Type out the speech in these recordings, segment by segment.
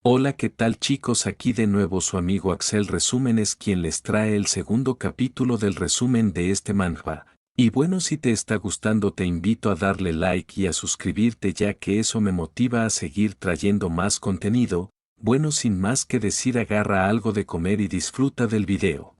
Hola, ¿qué tal chicos? Aquí de nuevo su amigo Axel Resúmenes quien les trae el segundo capítulo del resumen de este manhwa. Y bueno, si te está gustando te invito a darle like y a suscribirte ya que eso me motiva a seguir trayendo más contenido. Bueno, sin más que decir, agarra algo de comer y disfruta del video.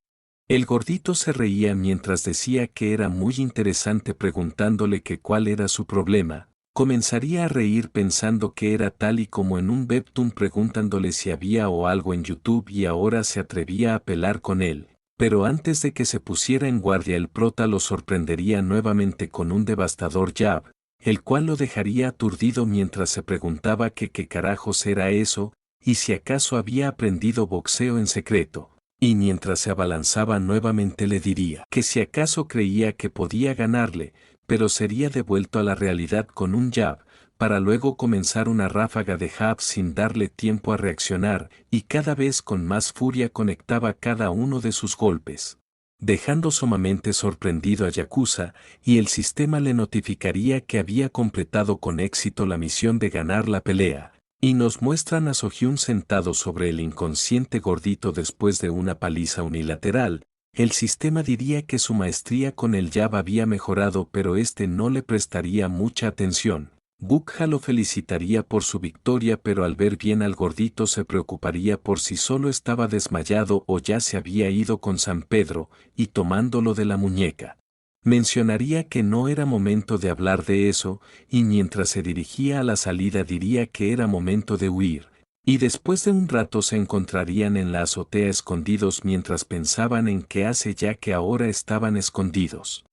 El gordito se reía mientras decía que era muy interesante preguntándole que cuál era su problema. Comenzaría a reír pensando que era tal y como en un webtoon preguntándole si había o algo en YouTube y ahora se atrevía a pelar con él. Pero antes de que se pusiera en guardia el prota lo sorprendería nuevamente con un devastador jab, el cual lo dejaría aturdido mientras se preguntaba que qué carajos era eso, y si acaso había aprendido boxeo en secreto. Y mientras se abalanzaba nuevamente le diría que si acaso creía que podía ganarle, pero sería devuelto a la realidad con un jab, para luego comenzar una ráfaga de jabs sin darle tiempo a reaccionar, y cada vez con más furia conectaba cada uno de sus golpes, dejando sumamente sorprendido a Yakuza, y el sistema le notificaría que había completado con éxito la misión de ganar la pelea. Y nos muestran a Sohyun sentado sobre el inconsciente gordito después de una paliza unilateral. El sistema diría que su maestría con el jab había mejorado, pero este no le prestaría mucha atención. Bukha lo felicitaría por su victoria, pero al ver bien al gordito se preocuparía por si solo estaba desmayado o ya se había ido con San Pedro, y tomándolo de la muñeca. Mencionaría que no era momento de hablar de eso, y mientras se dirigía a la salida diría que era momento de huir. Y después de un rato se encontrarían en la azotea escondidos mientras pensaban en qué hace ya que ahora estaban escondidos.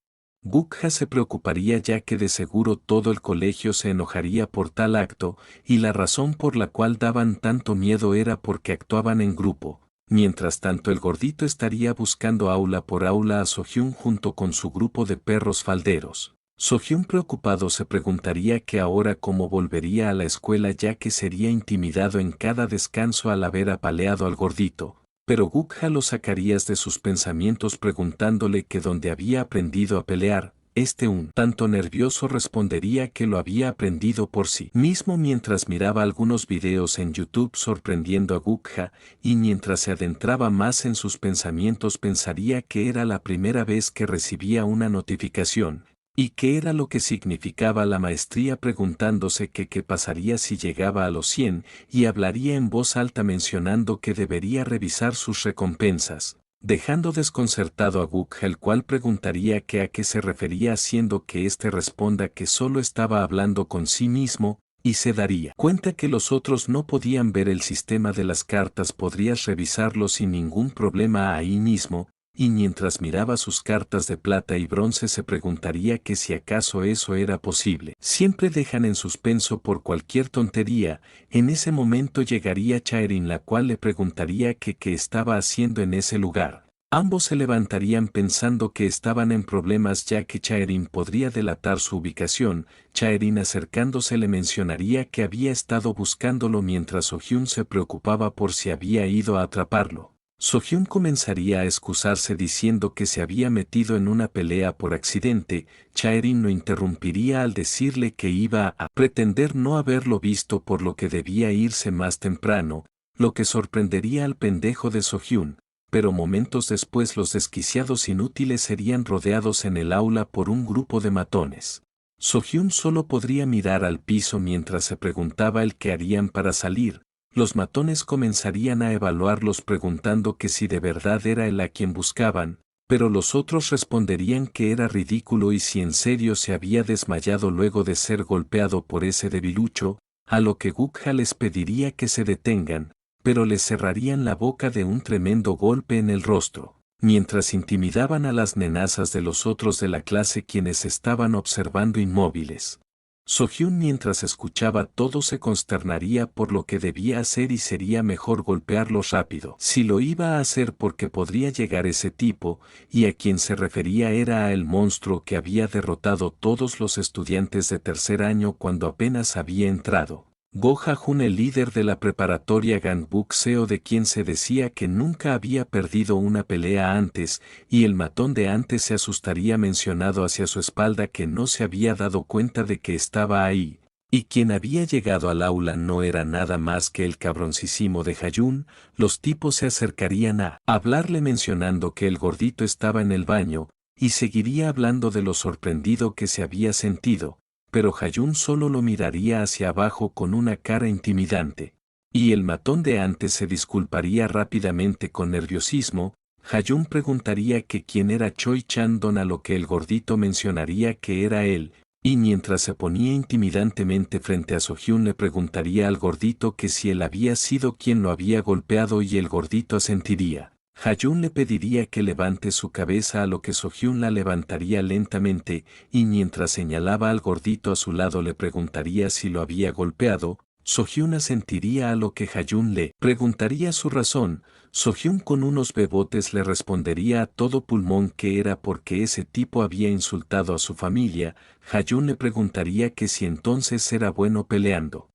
Bukha se preocuparía ya que de seguro todo el colegio se enojaría por tal acto, y la razón por la cual daban tanto miedo era porque actuaban en grupo. Mientras tanto el gordito estaría buscando aula por aula a Sohyun junto con su grupo de perros falderos. Sohyun preocupado se preguntaría que ahora cómo volvería a la escuela ya que sería intimidado en cada descanso al haber apaleado al gordito, pero Bukha lo sacaría de sus pensamientos preguntándole que dónde había aprendido a pelear. Un tanto nervioso respondería que lo había aprendido por sí mismo mientras miraba algunos videos en YouTube sorprendiendo a Bukha, y mientras se adentraba más en sus pensamientos pensaría que era la primera vez que recibía una notificación, y qué era lo que significaba la maestría preguntándose que qué pasaría si llegaba a los 100, y hablaría en voz alta mencionando que debería revisar sus recompensas, dejando desconcertado a Bukha, el cual preguntaría que a qué se refería haciendo que éste responda que solo estaba hablando con sí mismo, y se daría cuenta que los otros no podían ver el sistema de las cartas, podrías revisarlo sin ningún problema ahí mismo, y mientras miraba sus cartas de plata y bronce se preguntaría que si acaso eso era posible. Siempre dejan en suspenso por cualquier tontería. En ese momento llegaría Chaerin, la cual le preguntaría que qué estaba haciendo en ese lugar. Ambos se levantarían pensando que estaban en problemas ya que Chaerin podría delatar su ubicación. Chaerin acercándose le mencionaría que había estado buscándolo mientras Sohyun se preocupaba por si había ido a atraparlo. Sohyun comenzaría a excusarse diciendo que se había metido en una pelea por accidente. Chaerin lo interrumpiría al decirle que iba a pretender no haberlo visto por lo que debía irse más temprano, lo que sorprendería al pendejo de Sohyun, pero momentos después los desquiciados inútiles serían rodeados en el aula por un grupo de matones. Sohyun solo podría mirar al piso mientras se preguntaba el qué harían para salir. Los matones comenzarían a evaluarlos preguntando que si de verdad era él a quien buscaban, pero los otros responderían que era ridículo y si en serio se había desmayado luego de ser golpeado por ese debilucho, a lo que Bukha les pediría que se detengan, pero les cerrarían la boca de un tremendo golpe en el rostro, mientras intimidaban a las nenazas de los otros de la clase quienes estaban observando inmóviles. Sohyun mientras escuchaba todo se consternaría por lo que debía hacer y sería mejor golpearlos rápido. Si lo iba a hacer porque podría llegar ese tipo, y a quien se refería era a el monstruo que había derrotado todos los estudiantes de tercer año cuando apenas había entrado. Go Ha-jun, el líder de la preparatoria Gangbuk Seo de quien se decía que nunca había perdido una pelea antes, y el matón de antes se asustaría mencionado hacia su espalda que no se había dado cuenta de que estaba ahí, y quien había llegado al aula no era nada más que el cabroncísimo de Hayun. Los tipos se acercarían a hablarle mencionando que el gordito estaba en el baño, y seguiría hablando de lo sorprendido que se había sentido, pero Hayun solo lo miraría hacia abajo con una cara intimidante. Y el matón de antes se disculparía rápidamente con nerviosismo. Hayun preguntaría que quién era Choi Chan-dong, a lo que el gordito mencionaría que era él, y mientras se ponía intimidantemente frente a Sohyun le preguntaría al gordito que si él había sido quien lo había golpeado y el gordito asentiría. Hayun le pediría que levante su cabeza, a lo que Sohyun la levantaría lentamente, y mientras señalaba al gordito a su lado le preguntaría si lo había golpeado. Sohyun asentiría, a lo que Hayun le preguntaría su razón. Sohyun con unos bebotes le respondería a todo pulmón que era porque ese tipo había insultado a su familia. Hayun le preguntaría que si entonces era bueno peleando.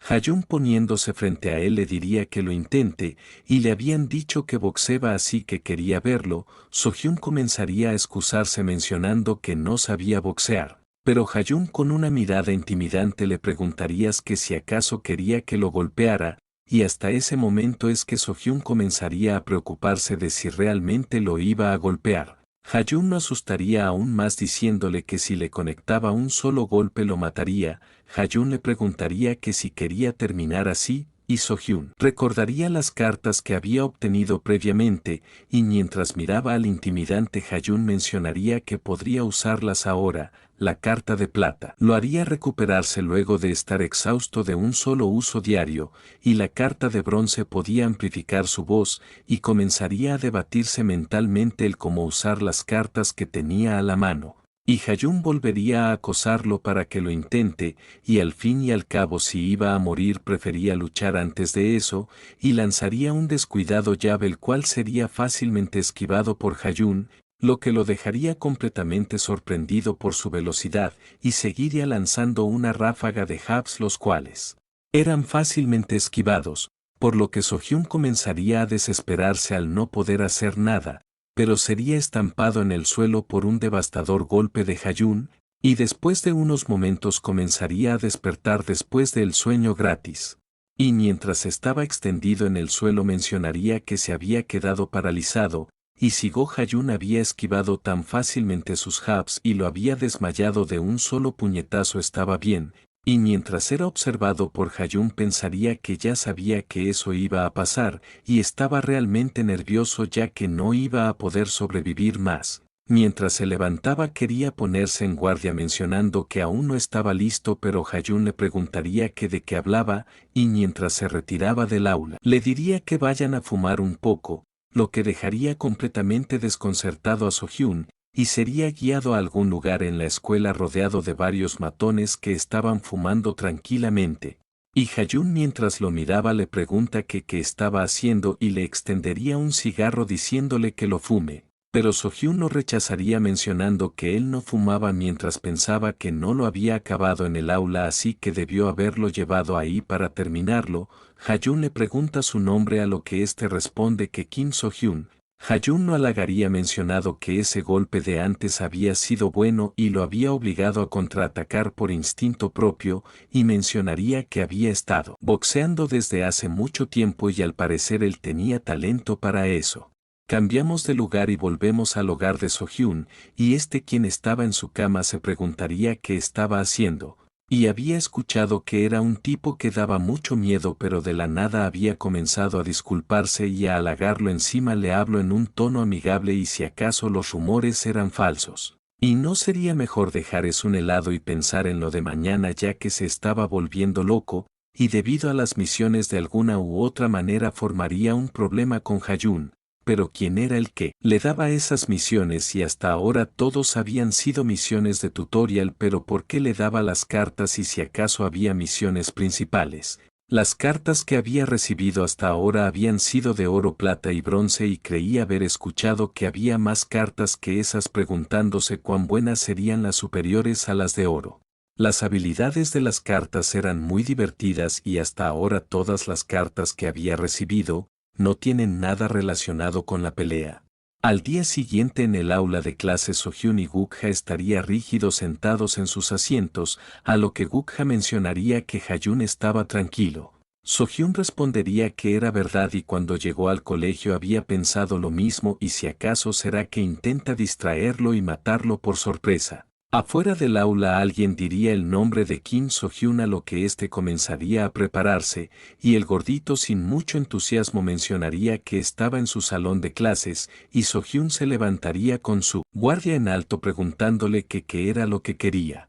Hayun poniéndose frente a él le diría que lo intente, y le habían dicho que boxeaba así que quería verlo. Sohyun comenzaría a excusarse mencionando que no sabía boxear. Pero Hayun con una mirada intimidante le preguntarías que si acaso quería que lo golpeara, y hasta ese momento es que Sohyun comenzaría a preocuparse de si realmente lo iba a golpear. Hayun lo asustaría aún más diciéndole que si le conectaba un solo golpe lo mataría. Hayun le preguntaría que si quería terminar así, y Sohyun recordaría las cartas que había obtenido previamente, y mientras miraba al intimidante Hayun mencionaría que podría usarlas ahora. La carta de plata lo haría recuperarse luego de estar exhausto de un solo uso diario, y la carta de bronce podía amplificar su voz, y comenzaría a debatirse mentalmente el cómo usar las cartas que tenía a la mano. Y Hayun volvería a acosarlo para que lo intente, y al fin y al cabo si iba a morir prefería luchar antes de eso, y lanzaría un descuidado llave el cual sería fácilmente esquivado por Hayun, lo que lo dejaría completamente sorprendido por su velocidad, y seguiría lanzando una ráfaga de jabs los cuales eran fácilmente esquivados, por lo que Sohyun comenzaría a desesperarse al no poder hacer nada, pero sería estampado en el suelo por un devastador golpe de Hayun, y después de unos momentos comenzaría a despertar después del sueño gratis. Y mientras estaba extendido en el suelo mencionaría que se había quedado paralizado, y si Go Hayun había esquivado tan fácilmente sus jabs y lo había desmayado de un solo puñetazo estaba bien, y mientras era observado por Hayun pensaría que ya sabía que eso iba a pasar, y estaba realmente nervioso ya que no iba a poder sobrevivir más. Mientras se levantaba quería ponerse en guardia mencionando que aún no estaba listo, pero Hayun le preguntaría que de qué hablaba, y mientras se retiraba del aula le diría que vayan a fumar un poco, lo que dejaría completamente desconcertado a Sohyun, y sería guiado a algún lugar en la escuela rodeado de varios matones que estaban fumando tranquilamente. Y Hayun mientras lo miraba le pregunta que qué estaba haciendo y le extendería un cigarro diciéndole que lo fume, pero Sohyun lo rechazaría mencionando que él no fumaba mientras pensaba que no lo había acabado en el aula así que debió haberlo llevado ahí para terminarlo. Hayun le pregunta su nombre a lo que éste responde que Kim Sohyun. Hayun lo halagaría mencionado que ese golpe de antes había sido bueno y lo había obligado a contraatacar por instinto propio, y mencionaría que había estado boxeando desde hace mucho tiempo y al parecer él tenía talento para eso. Cambiamos de lugar y volvemos al hogar de Sohyun, y quien estaba en su cama se preguntaría qué estaba haciendo. Y había escuchado que era un tipo que daba mucho miedo, pero de la nada había comenzado a disculparse y a halagarlo. Encima le habló en un tono amigable y si acaso los rumores eran falsos. ¿Y no sería mejor dejar eso un helado y pensar en lo de mañana ya que se estaba volviendo loco, y debido a las misiones de alguna u otra manera formaría un problema con Hayun? Pero ¿quién era el que le daba esas misiones? Y hasta ahora todos habían sido misiones de tutorial, pero ¿por qué le daba las cartas y si acaso había misiones principales? Las cartas que había recibido hasta ahora habían sido de oro, plata y bronce, y creía haber escuchado que había más cartas que esas, preguntándose cuán buenas serían las superiores a las de oro. Las habilidades de las cartas eran muy divertidas y hasta ahora todas las cartas que había recibido no tienen nada relacionado con la pelea. Al día siguiente en el aula de clases Sohyun y Gukja estarían rígidos sentados en sus asientos, a lo que Gukja mencionaría que Hayun estaba tranquilo. Sohyun respondería que era verdad y cuando llegó al colegio había pensado lo mismo y si acaso será que intenta distraerlo y matarlo por sorpresa. Afuera del aula alguien diría el nombre de Kim So-hyun a lo que éste comenzaría a prepararse, y el gordito sin mucho entusiasmo mencionaría que estaba en su salón de clases, y So-hyun se levantaría con su guardia en alto preguntándole que qué era lo que quería.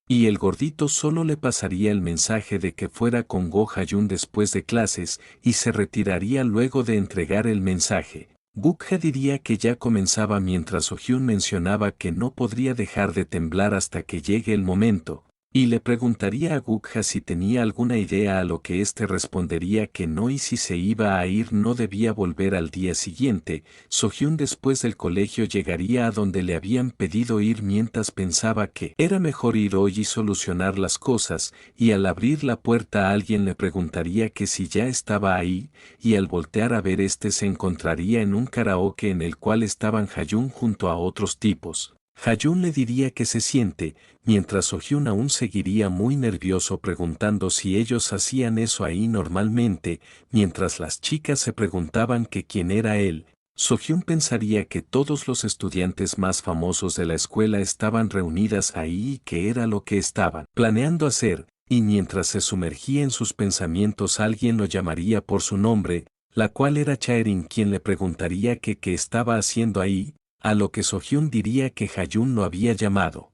Y el gordito solo le pasaría el mensaje de que fuera con Go Ha-yun después de clases y se retiraría luego de entregar el mensaje. Gukja diría que ya comenzaba mientras So-hyun mencionaba que no podría dejar de temblar hasta que llegue el momento, y le preguntaría a Gukja si tenía alguna idea a lo que éste respondería que no y si se iba a ir no debía volver al día siguiente. So-hyun después del colegio llegaría a donde le habían pedido ir mientras pensaba que era mejor ir hoy y solucionar las cosas, y al abrir la puerta alguien le preguntaría que si ya estaba ahí, y al voltear a ver se encontraría en un karaoke en el cual estaban Hayun junto a otros tipos. Hayun le diría que se siente, mientras So-hyun aún seguiría muy nervioso preguntando si ellos hacían eso ahí normalmente, mientras las chicas se preguntaban que quién era él. So-hyun pensaría que todos los estudiantes más famosos de la escuela estaban reunidas ahí y que era lo que estaban planeando hacer, y mientras se sumergía en sus pensamientos alguien lo llamaría por su nombre, la cual era Chaerin quien le preguntaría que qué estaba haciendo ahí, a lo que So-hyun diría que Hayun lo había llamado.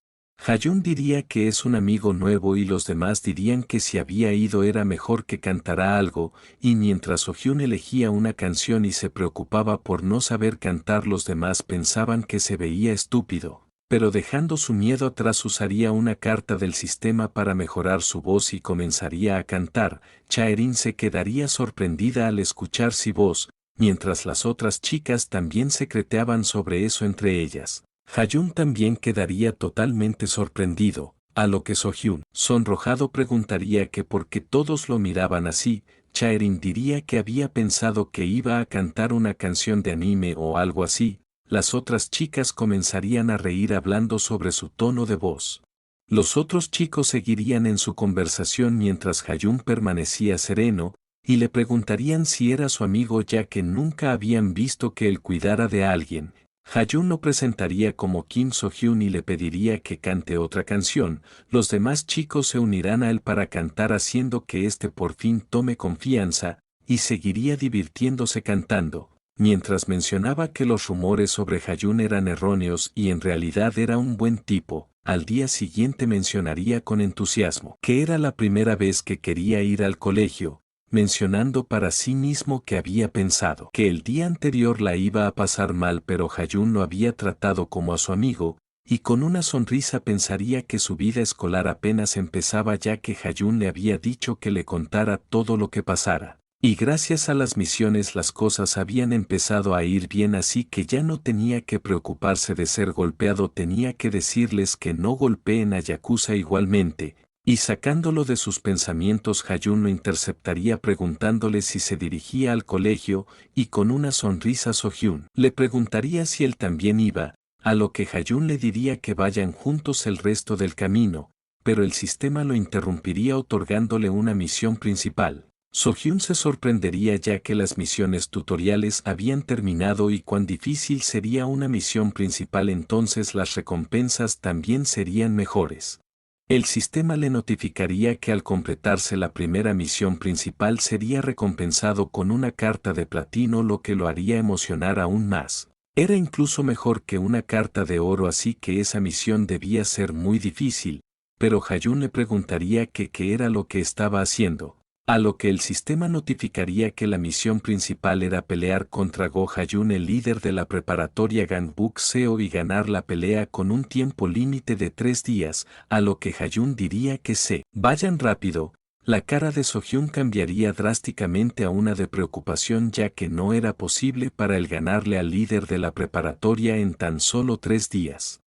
Hayun diría que es un amigo nuevo y los demás dirían que si había ido era mejor que cantara algo, y mientras So-hyun elegía una canción y se preocupaba por no saber cantar los demás pensaban que se veía estúpido, pero dejando su miedo atrás usaría una carta del sistema para mejorar su voz y comenzaría a cantar. Chaerin se quedaría sorprendida al escuchar su voz, mientras las otras chicas también secreteaban sobre eso entre ellas. Hayun también quedaría totalmente sorprendido, a lo que So-hyun, sonrojado, preguntaría que por qué todos lo miraban así. Chaerin diría que había pensado que iba a cantar una canción de anime o algo así. Las otras chicas comenzarían a reír hablando sobre su tono de voz. Los otros chicos seguirían en su conversación mientras Hayun permanecía sereno, y le preguntarían si era su amigo ya que nunca habían visto que él cuidara de alguien. Hayun lo presentaría como Kim So-hyun y le pediría que cante otra canción. Los demás chicos se unirán a él para cantar haciendo que por fin tome confianza, y seguiría divirtiéndose cantando, mientras mencionaba que los rumores sobre Hayun eran erróneos y en realidad era un buen tipo. Al día siguiente mencionaría con entusiasmo que era la primera vez que quería ir al colegio, mencionando para sí mismo que había pensado que el día anterior la iba a pasar mal pero Hayun lo había tratado como a su amigo, y con una sonrisa pensaría que su vida escolar apenas empezaba ya que Hayun le había dicho que le contara todo lo que pasara. Y gracias a las misiones las cosas habían empezado a ir bien así que ya no tenía que preocuparse de ser golpeado, tenía que decirles que no golpeen a Yakuza igualmente. Y sacándolo de sus pensamientos Hayun lo interceptaría preguntándole si se dirigía al colegio, y con una sonrisa So-hyun le preguntaría si él también iba, a lo que Hayun le diría que vayan juntos el resto del camino, pero el sistema lo interrumpiría otorgándole una misión principal. So-hyun se sorprendería ya que las misiones tutoriales habían terminado y cuán difícil sería una misión principal, entonces las recompensas también serían mejores. El sistema le notificaría que al completarse la primera misión principal sería recompensado con una carta de platino, lo que lo haría emocionar aún más. Era incluso mejor que una carta de oro, así que esa misión debía ser muy difícil, pero Hayun le preguntaría que qué era lo que estaba haciendo, a lo que el sistema notificaría que la misión principal era pelear contra Go Ha-yun, el líder de la preparatoria Gangbuk Seo, y ganar la pelea con un tiempo límite de 3 días, a lo que Hayun diría que se vayan rápido. La cara de So-hyun cambiaría drásticamente a una de preocupación ya que no era posible para él ganarle al líder de la preparatoria en tan solo 3 días.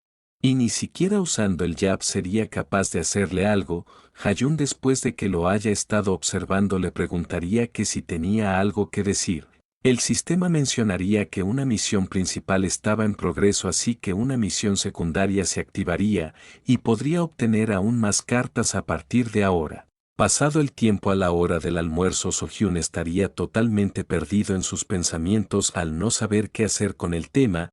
Y ni siquiera usando el jab sería capaz de hacerle algo. Hayun, después de que lo haya estado observando, le preguntaría que si tenía algo que decir. El sistema mencionaría que una misión principal estaba en progreso, así que una misión secundaria se activaría y podría obtener aún más cartas a partir de ahora. Pasado el tiempo, a la hora del almuerzo, Sohyun estaría totalmente perdido en sus pensamientos al no saber qué hacer con el tema.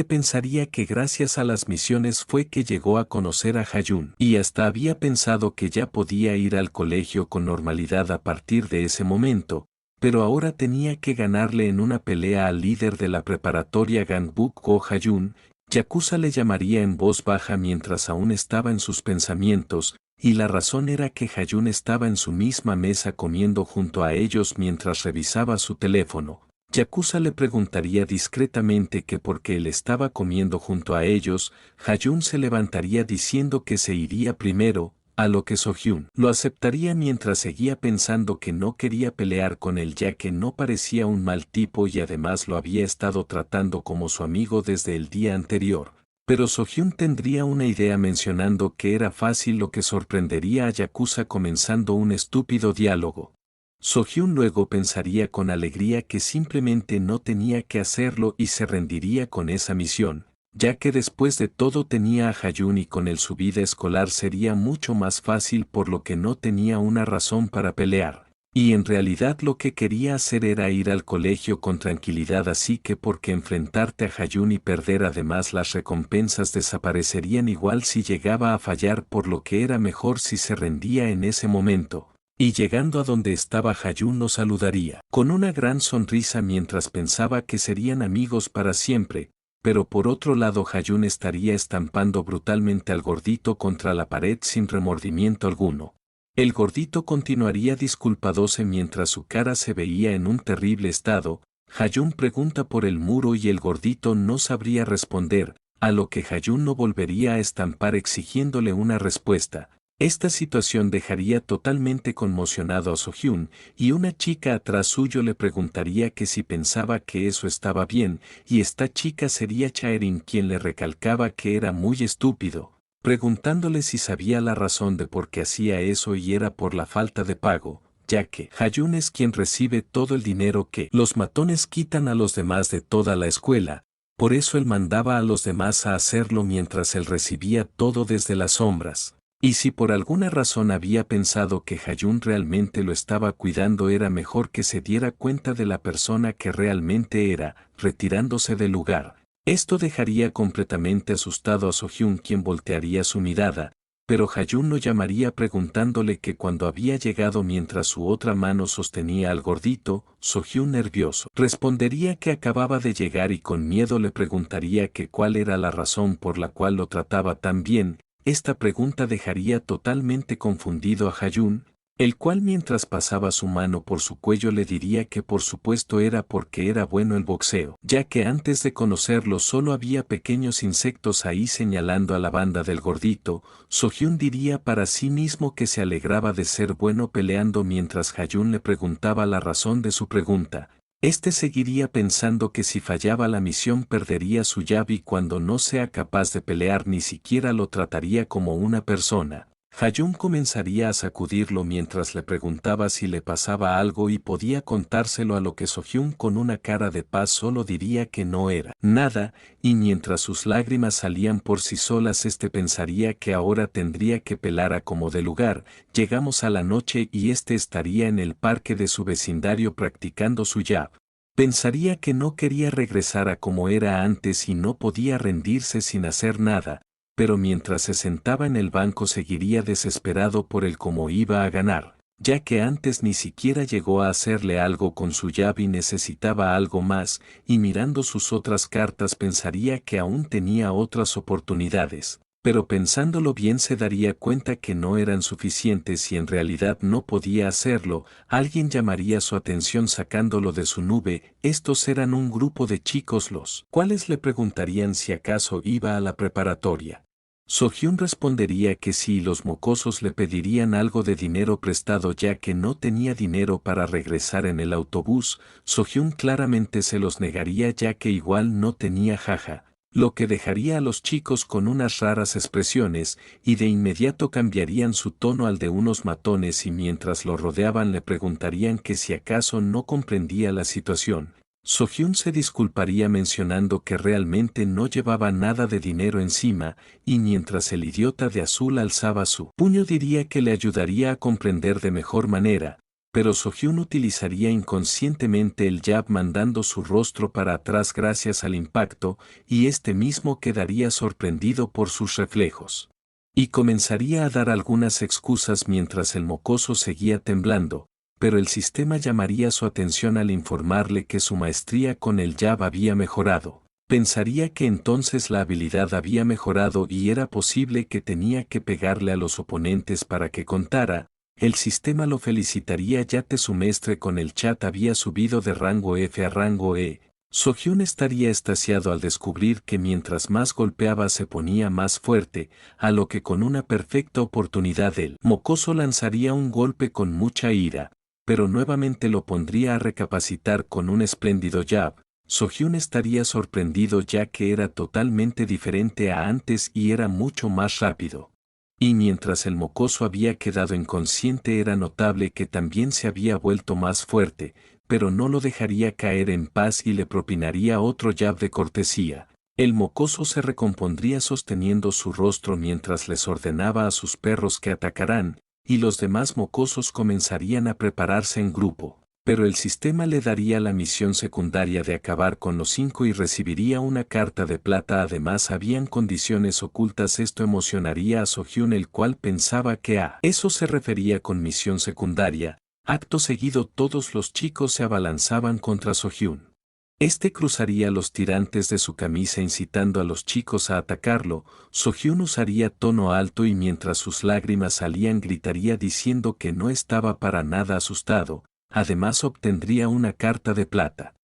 Pensaría que gracias a las misiones fue que llegó a conocer a Hayun y hasta había pensado que ya podía ir al colegio con normalidad a partir de ese momento, pero ahora tenía que ganarle en una pelea al líder de la preparatoria Gangbuk Go Hayun. Yakuza le llamaría en voz baja mientras aún estaba en sus pensamientos, y la razón era que Hayun estaba en su misma mesa comiendo junto a ellos mientras revisaba su teléfono. Yakuza le preguntaría discretamente que por qué él estaba comiendo junto a ellos. Hayun se levantaría diciendo que se iría primero, a lo que Sohyun lo aceptaría mientras seguía pensando que no quería pelear con él ya que no parecía un mal tipo y además lo había estado tratando como su amigo desde el día anterior. Pero Sohyun tendría una idea mencionando que era fácil, lo que sorprendería a Yakuza comenzando un estúpido diálogo. Sohyun luego pensaría con alegría que simplemente no tenía que hacerlo y se rendiría con esa misión, ya que después de todo tenía a Hayun y con él su vida escolar sería mucho más fácil, por lo que no tenía una razón para pelear. Y en realidad lo que quería hacer era ir al colegio con tranquilidad, así que porque enfrentarte a Hayun y perder, además las recompensas desaparecerían igual si llegaba a fallar, por lo que era mejor si se rendía en ese momento. Y llegando a donde estaba Hayun lo saludaría con una gran sonrisa mientras pensaba que serían amigos para siempre, pero por otro lado Hayun estaría estampando brutalmente al gordito contra la pared sin remordimiento alguno. El gordito continuaría disculpándose mientras su cara se veía en un terrible estado. Hayun pregunta por el muro y el gordito no sabría responder, a lo que Hayun no volvería a estampar exigiéndole una respuesta. Esta situación dejaría totalmente conmocionado a Sohyun, y una chica atrás suyo le preguntaría que si pensaba que eso estaba bien, y esta chica sería Chaerin, quien le recalcaba que era muy estúpido, preguntándole si sabía la razón de por qué hacía eso, y era por la falta de pago, ya que Hayun es quien recibe todo el dinero que los matones quitan a los demás de toda la escuela. Por eso él mandaba a los demás a hacerlo mientras él recibía todo desde las sombras. Y si por alguna razón había pensado que Hayun realmente lo estaba cuidando, era mejor que se diera cuenta de la persona que realmente era, retirándose del lugar. Esto dejaría completamente asustado a Sohyun, quien voltearía su mirada, pero Hayun lo llamaría preguntándole que cuando había llegado mientras su otra mano sostenía al gordito. Sohyun, nervioso, respondería que acababa de llegar y con miedo le preguntaría que cuál era la razón por la cual lo trataba tan bien. Esta pregunta dejaría totalmente confundido a Hayun, el cual mientras pasaba su mano por su cuello le diría que por supuesto era porque era bueno el boxeo, ya que antes de conocerlo solo había pequeños insectos ahí, señalando a la banda del gordito. Sohyun diría para sí mismo que se alegraba de ser bueno peleando mientras Hayun le preguntaba la razón de su pregunta. Seguiría pensando que si fallaba la misión perdería su llave y cuando no sea capaz de pelear ni siquiera lo trataría como una persona. Hayun comenzaría a sacudirlo mientras le preguntaba si le pasaba algo y podía contárselo, a lo que Sohyun con una cara de paz solo diría que no era nada, y mientras sus lágrimas salían por sí solas pensaría que ahora tendría que pelar a como de lugar. Llegamos a la noche y estaría en el parque de su vecindario practicando su jab. Pensaría que no quería regresar a como era antes y no podía rendirse sin hacer nada, pero mientras se sentaba en el banco seguiría desesperado por el cómo iba a ganar, ya que antes ni siquiera llegó a hacerle algo con su llave y necesitaba algo más, y mirando sus otras cartas pensaría que aún tenía otras oportunidades. Pero pensándolo bien se daría cuenta que no eran suficientes y en realidad no podía hacerlo. Alguien llamaría su atención sacándolo de su nube. Estos eran un grupo de chicos los cuales le preguntarían si acaso iba a la preparatoria. Sohyun respondería que sí, y los mocosos le pedirían algo de dinero prestado ya que no tenía dinero para regresar en el autobús. Sohyun claramente se los negaría ya que igual no tenía jaja, lo que dejaría a los chicos con unas raras expresiones, y de inmediato cambiarían su tono al de unos matones y mientras lo rodeaban le preguntarían que si acaso no comprendía la situación. Sohyun se disculparía mencionando que realmente no llevaba nada de dinero encima, y mientras el idiota de azul alzaba su puño diría que le ayudaría a comprender de mejor manera, pero Sohyun utilizaría inconscientemente el jab mandando su rostro para atrás gracias al impacto, y este mismo quedaría sorprendido por sus reflejos. Y comenzaría a dar algunas excusas mientras el mocoso seguía temblando, pero el sistema llamaría su atención al informarle que su maestría con el jab había mejorado. Pensaría que entonces la habilidad había mejorado y era posible que tenía que pegarle a los oponentes para que contara. El sistema lo felicitaría ya que su maestre con el chat había subido de rango F a rango E. Sohyun estaría extasiado al descubrir que mientras más golpeaba se ponía más fuerte, a lo que con una perfecta oportunidad el mocoso lanzaría un golpe con mucha ira, pero nuevamente lo pondría a recapacitar con un espléndido jab. Sohyun estaría sorprendido ya que era totalmente diferente a antes y era mucho más rápido. Y mientras el mocoso había quedado inconsciente era notable que también se había vuelto más fuerte, pero no lo dejaría caer en paz y le propinaría otro jab de cortesía. El mocoso se recompondría sosteniendo su rostro mientras les ordenaba a sus perros que atacarán, y los demás mocosos comenzarían a prepararse en grupo. Pero el sistema le daría la misión secundaria de acabar con los 5 y recibiría una carta de plata. Además habían condiciones ocultas. Esto emocionaría a Sohyun, el cual pensaba que a eso se refería con misión secundaria. Acto seguido todos los chicos se abalanzaban contra Sohyun. Este cruzaría los tirantes de su camisa incitando a los chicos a atacarlo. Sohyun usaría tono alto y mientras sus lágrimas salían gritaría diciendo que no estaba para nada asustado. Además obtendría una carta de plata.